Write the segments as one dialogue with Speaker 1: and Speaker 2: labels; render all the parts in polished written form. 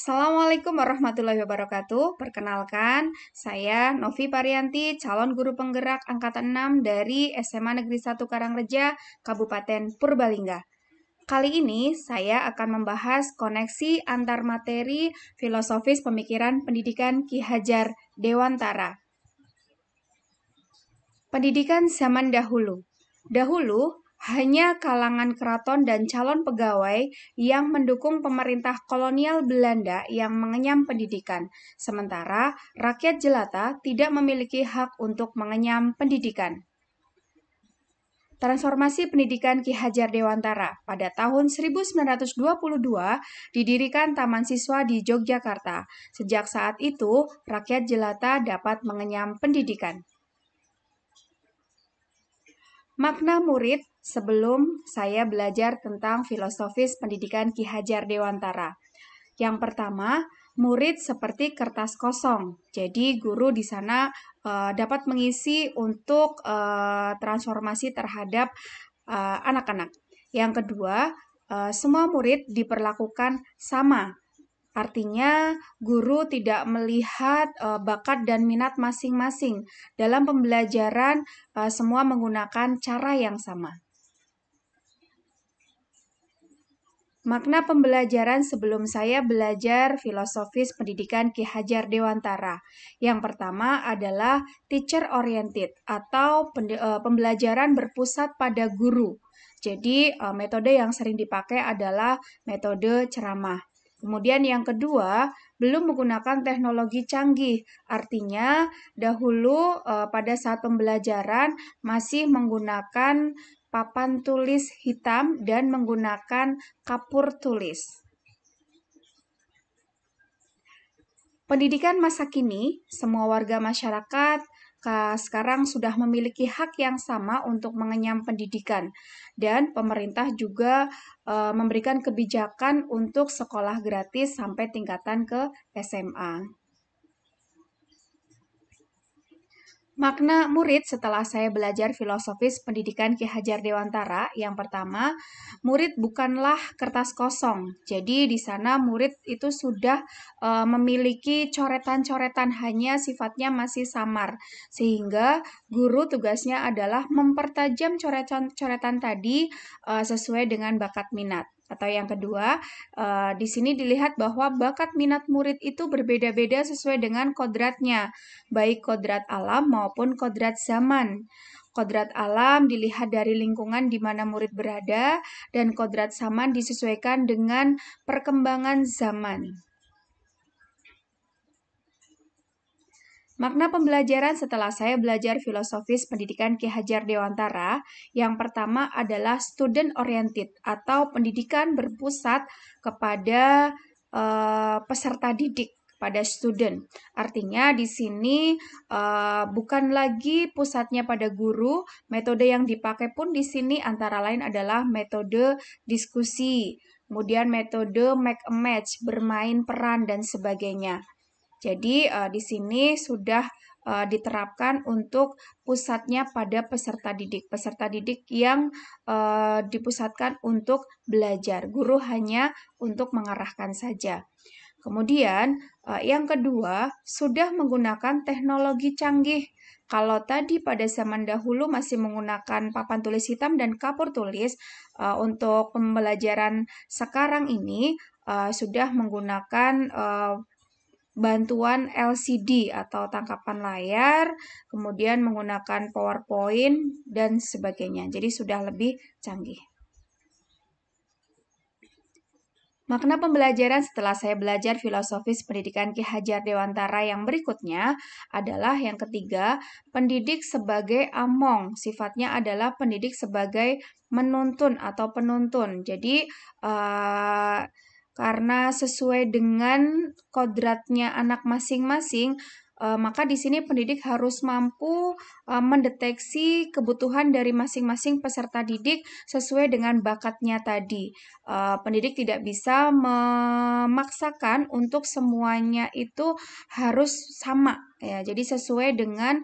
Speaker 1: Assalamualaikum warahmatullahi wabarakatuh. Perkenalkan, saya Novi Parianti, calon guru penggerak angkatan 6 dari SMA Negeri 1 Karangreja, Kabupaten Purbalingga. Kali ini saya akan membahas koneksi antar materi filosofis pemikiran pendidikan Ki Hajar Dewantara. Pendidikan zaman dahulu. Dahulu, hanya kalangan keraton dan calon pegawai yang mendukung pemerintah kolonial Belanda yang mengenyam pendidikan. Sementara rakyat jelata tidak memiliki hak untuk mengenyam pendidikan. Transformasi pendidikan Ki Hajar Dewantara pada tahun 1922 didirikan Taman Siswa di Yogyakarta. Sejak saat itu, rakyat jelata dapat mengenyam pendidikan. Makna murid sebelum saya belajar tentang filosofis pendidikan Ki Hajar Dewantara. Yang pertama, murid seperti kertas kosong. Jadi guru di sana dapat mengisi untuk transformasi terhadap anak-anak. Yang kedua, semua murid diperlakukan sama. Artinya, guru tidak melihat bakat dan minat masing-masing. Dalam pembelajaran, semua menggunakan cara yang sama. Makna pembelajaran sebelum saya belajar filosofis pendidikan Ki Hajar Dewantara. Yang pertama adalah teacher oriented atau pembelajaran berpusat pada guru. Jadi, metode yang sering dipakai adalah metode ceramah. Kemudian yang kedua, belum menggunakan teknologi canggih. Artinya, dahulu pada saat pembelajaran masih menggunakan papan tulis hitam dan menggunakan kapur tulis. Pendidikan masa kini, semua warga masyarakat sekarang sudah memiliki hak yang sama untuk mengenyam pendidikan, dan pemerintah juga memberikan kebijakan untuk sekolah gratis sampai tingkatan ke SMA. Makna murid setelah saya belajar filosofis pendidikan Ki Hajar Dewantara, yang pertama, murid bukanlah kertas kosong. Jadi di sana murid itu sudah memiliki coretan-coretan, hanya sifatnya masih samar. Sehingga guru tugasnya adalah mempertajam coretan-coretan tadi sesuai dengan bakat minat. Atau yang kedua, di sini dilihat bahwa bakat minat murid itu berbeda-beda sesuai dengan kodratnya, baik kodrat alam maupun kodrat zaman. Kodrat alam dilihat dari lingkungan di mana murid berada, dan kodrat zaman disesuaikan dengan perkembangan zaman. Makna pembelajaran setelah saya belajar filosofis pendidikan Ki Hajar Dewantara, yang pertama adalah student oriented atau pendidikan berpusat kepada peserta didik, pada student. Artinya di sini bukan lagi pusatnya pada guru. Metode yang dipakai pun di sini antara lain adalah metode diskusi, kemudian metode make a match, bermain peran dan sebagainya. Jadi di sini sudah diterapkan untuk pusatnya pada peserta didik yang dipusatkan untuk belajar. Guru hanya untuk mengarahkan saja. Kemudian yang kedua, sudah menggunakan teknologi canggih. Kalau tadi pada zaman dahulu masih menggunakan papan tulis hitam dan kapur tulis, untuk pembelajaran sekarang ini sudah menggunakan bantuan LCD atau tangkapan layar, kemudian menggunakan PowerPoint dan sebagainya. Jadi sudah lebih canggih. Makna pembelajaran setelah saya belajar filosofis pendidikan Ki Hajar Dewantara yang berikutnya adalah yang ketiga, pendidik sebagai among. Sifatnya adalah pendidik sebagai menuntun atau penuntun. Jadi karena sesuai dengan kodratnya anak masing-masing, maka di sini pendidik harus mampu mendeteksi kebutuhan dari masing-masing peserta didik sesuai dengan bakatnya tadi. Pendidik tidak bisa memaksakan untuk semuanya itu harus sama, ya. Jadi sesuai dengan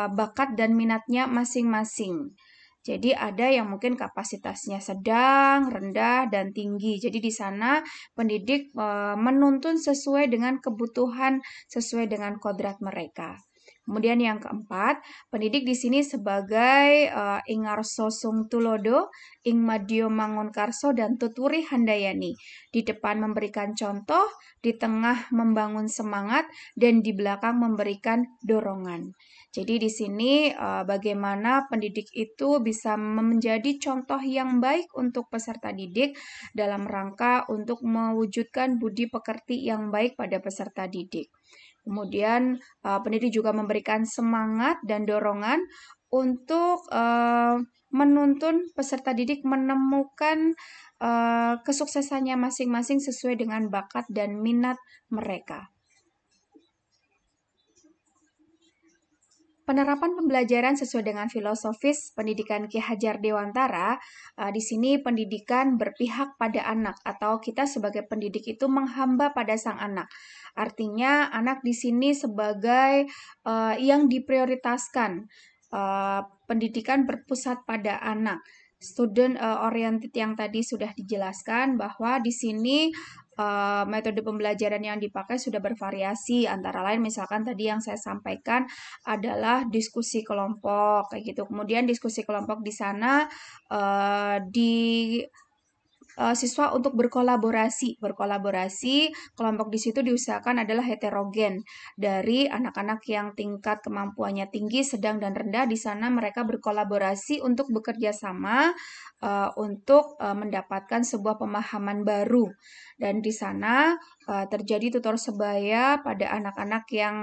Speaker 1: bakat dan minatnya masing-masing. Jadi ada yang mungkin kapasitasnya sedang, rendah, dan tinggi. Jadi di sana pendidik menuntun sesuai dengan kebutuhan, sesuai dengan kodrat mereka. Kemudian yang keempat, pendidik di sini sebagai Ingarso Sung Tulodo, Ing Madio Mangunkarso, dan Tuturi Handayani. Di depan memberikan contoh, di tengah membangun semangat, dan di belakang memberikan dorongan. Jadi di sini bagaimana pendidik itu bisa menjadi contoh yang baik untuk peserta didik dalam rangka untuk mewujudkan budi pekerti yang baik pada peserta didik. Kemudian pendidik juga memberikan semangat dan dorongan untuk menuntun peserta didik menemukan kesuksesannya masing-masing sesuai dengan bakat dan minat mereka. Penerapan pembelajaran sesuai dengan filosofis pendidikan Ki Hajar Dewantara, di sini pendidikan berpihak pada anak atau kita sebagai pendidik itu menghamba pada sang anak. Artinya anak di sini sebagai yang diprioritaskan. Pendidikan berpusat pada anak. Student oriented yang tadi sudah dijelaskan bahwa di sini metode pembelajaran yang dipakai sudah bervariasi, antara lain misalkan tadi yang saya sampaikan adalah diskusi kelompok kayak gitu. Kemudian diskusi kelompok di sana siswa untuk berkolaborasi. Kelompok di situ diusahakan adalah heterogen dari anak-anak yang tingkat kemampuannya tinggi, sedang dan rendah. Di sana mereka berkolaborasi untuk bekerja sama untuk mendapatkan sebuah pemahaman baru. Dan di sana terjadi tutor sebaya pada anak-anak yang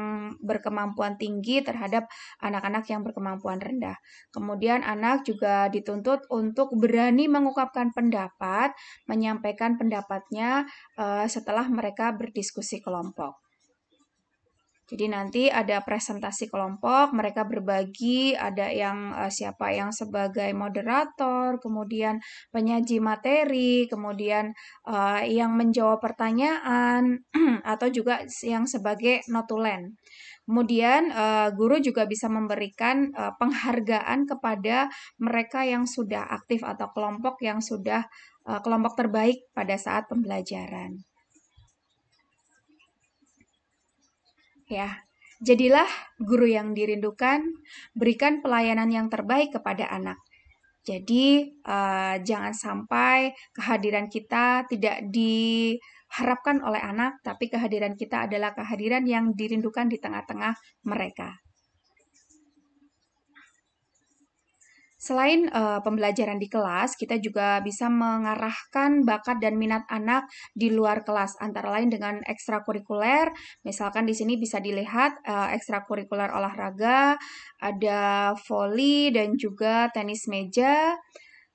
Speaker 1: berkemampuan tinggi terhadap anak-anak yang berkemampuan rendah. Kemudian anak juga dituntut untuk berani mengungkapkan pendapat, menyampaikan pendapatnya setelah mereka berdiskusi kelompok. Jadi nanti ada presentasi kelompok, mereka berbagi, ada yang siapa yang sebagai moderator, kemudian penyaji materi, kemudian yang menjawab pertanyaan, atau juga yang sebagai notulen. Kemudian guru juga bisa memberikan penghargaan kepada mereka yang sudah aktif atau kelompok yang sudah kelompok terbaik pada saat pembelajaran. Ya, jadilah guru yang dirindukan, berikan pelayanan yang terbaik kepada anak. Jadi jangan sampai kehadiran kita tidak diharapkan oleh anak, tapi kehadiran kita adalah kehadiran yang dirindukan di tengah-tengah mereka. Selain pembelajaran di kelas, kita juga bisa mengarahkan bakat dan minat anak di luar kelas, antara lain dengan ekstrakurikuler. Misalkan di sini bisa dilihat ekstrakurikuler olahraga, ada voli dan juga tenis meja.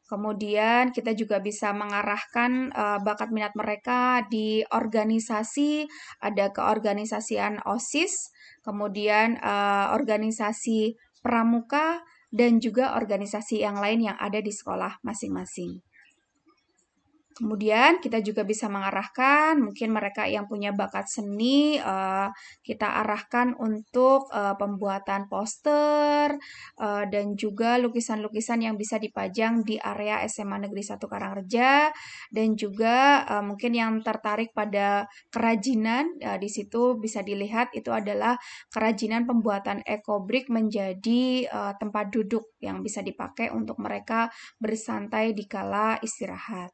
Speaker 1: Kemudian kita juga bisa mengarahkan bakat minat mereka di organisasi, ada keorganisasian OSIS, kemudian organisasi pramuka, dan juga organisasi yang lain yang ada di sekolah masing-masing. Kemudian kita juga bisa mengarahkan mungkin mereka yang punya bakat seni, kita arahkan untuk pembuatan poster dan juga lukisan-lukisan yang bisa dipajang di area SMA Negeri 1 Karangreja, dan juga mungkin yang tertarik pada kerajinan, di situ bisa dilihat itu adalah kerajinan pembuatan ekobrik menjadi tempat duduk yang bisa dipakai untuk mereka bersantai di kala istirahat.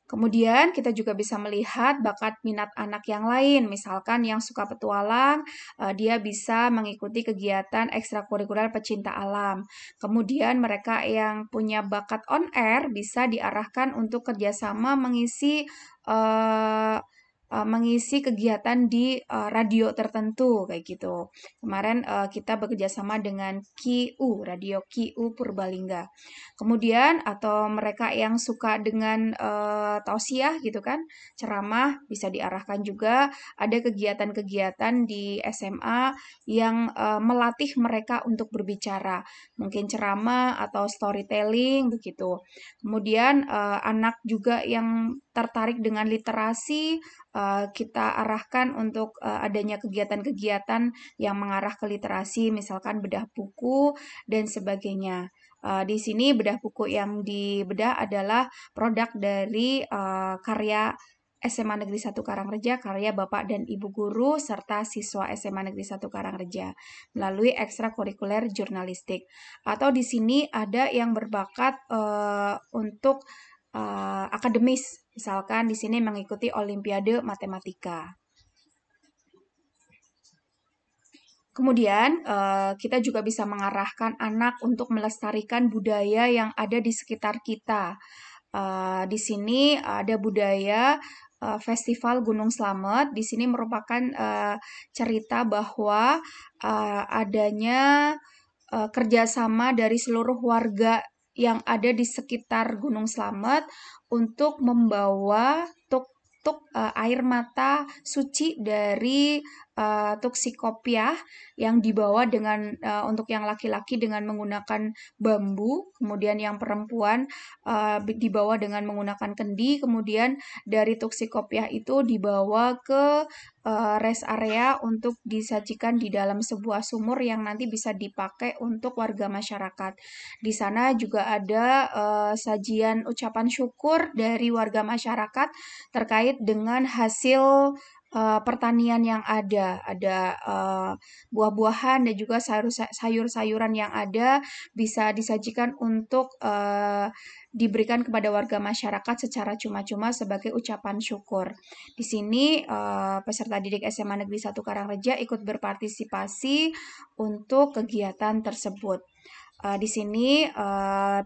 Speaker 1: Kemudian kita juga bisa melihat bakat minat anak yang lain, misalkan yang suka petualang, dia bisa mengikuti kegiatan ekstrakurikuler pecinta alam. Kemudian mereka yang punya bakat on air bisa diarahkan untuk kerjasama mengisi kegiatan di radio tertentu kayak gitu. Kemarin kita bekerja sama dengan KIU, Radio KIU Purbalingga. Kemudian atau mereka yang suka dengan tausiah gitu kan, ceramah bisa diarahkan juga. Ada kegiatan-kegiatan di SMA yang melatih mereka untuk berbicara, mungkin ceramah atau storytelling begitu. Kemudian anak juga yang tertarik dengan literasi, kita arahkan untuk adanya kegiatan-kegiatan yang mengarah ke literasi, misalkan bedah buku dan sebagainya. Di sini bedah buku yang dibedah adalah produk dari karya SMA Negeri 1 Karangreja, karya Bapak dan Ibu Guru, serta siswa SMA Negeri 1 Karangreja, melalui ekstrakurikuler jurnalistik. Atau di sini ada yang berbakat untuk akademis, misalkan di sini mengikuti Olimpiade Matematika. Kemudian kita juga bisa mengarahkan anak untuk melestarikan budaya yang ada di sekitar kita. Di sini ada budaya Festival Gunung Slamet. Di sini merupakan cerita bahwa adanya kerjasama dari seluruh warga yang ada di sekitar Gunung Slamet untuk membawa tuk-tuk air mata suci dari tuk Sikopiah yang dibawa dengan untuk yang laki-laki dengan menggunakan bambu, kemudian yang perempuan dibawa dengan menggunakan kendi, kemudian dari tuk Sikopiah itu dibawa ke rest area untuk disajikan di dalam sebuah sumur yang nanti bisa dipakai untuk warga masyarakat. Di sana juga ada sajian ucapan syukur dari warga masyarakat terkait dengan hasil pertanian yang ada buah-buahan dan juga sayur-sayuran yang ada bisa disajikan untuk diberikan kepada warga masyarakat secara cuma-cuma sebagai ucapan syukur. Di sini peserta didik SMA Negeri 1 Karangreja ikut berpartisipasi untuk kegiatan tersebut. Di sini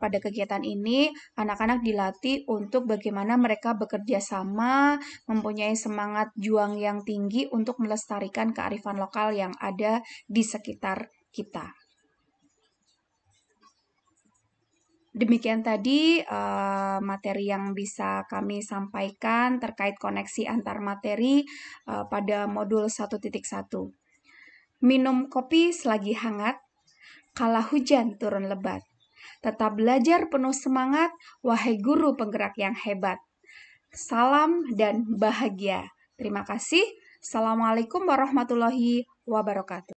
Speaker 1: pada kegiatan ini anak-anak dilatih untuk bagaimana mereka bekerja sama, mempunyai semangat juang yang tinggi untuk melestarikan kearifan lokal yang ada di sekitar kita. Demikian tadi materi yang bisa kami sampaikan terkait koneksi antar materi pada modul 1.1. Minum kopi selagi hangat, kala hujan turun lebat. Tetap belajar penuh semangat, wahai guru penggerak yang hebat. Salam dan bahagia. Terima kasih. Assalamualaikum warahmatullahi wabarakatuh.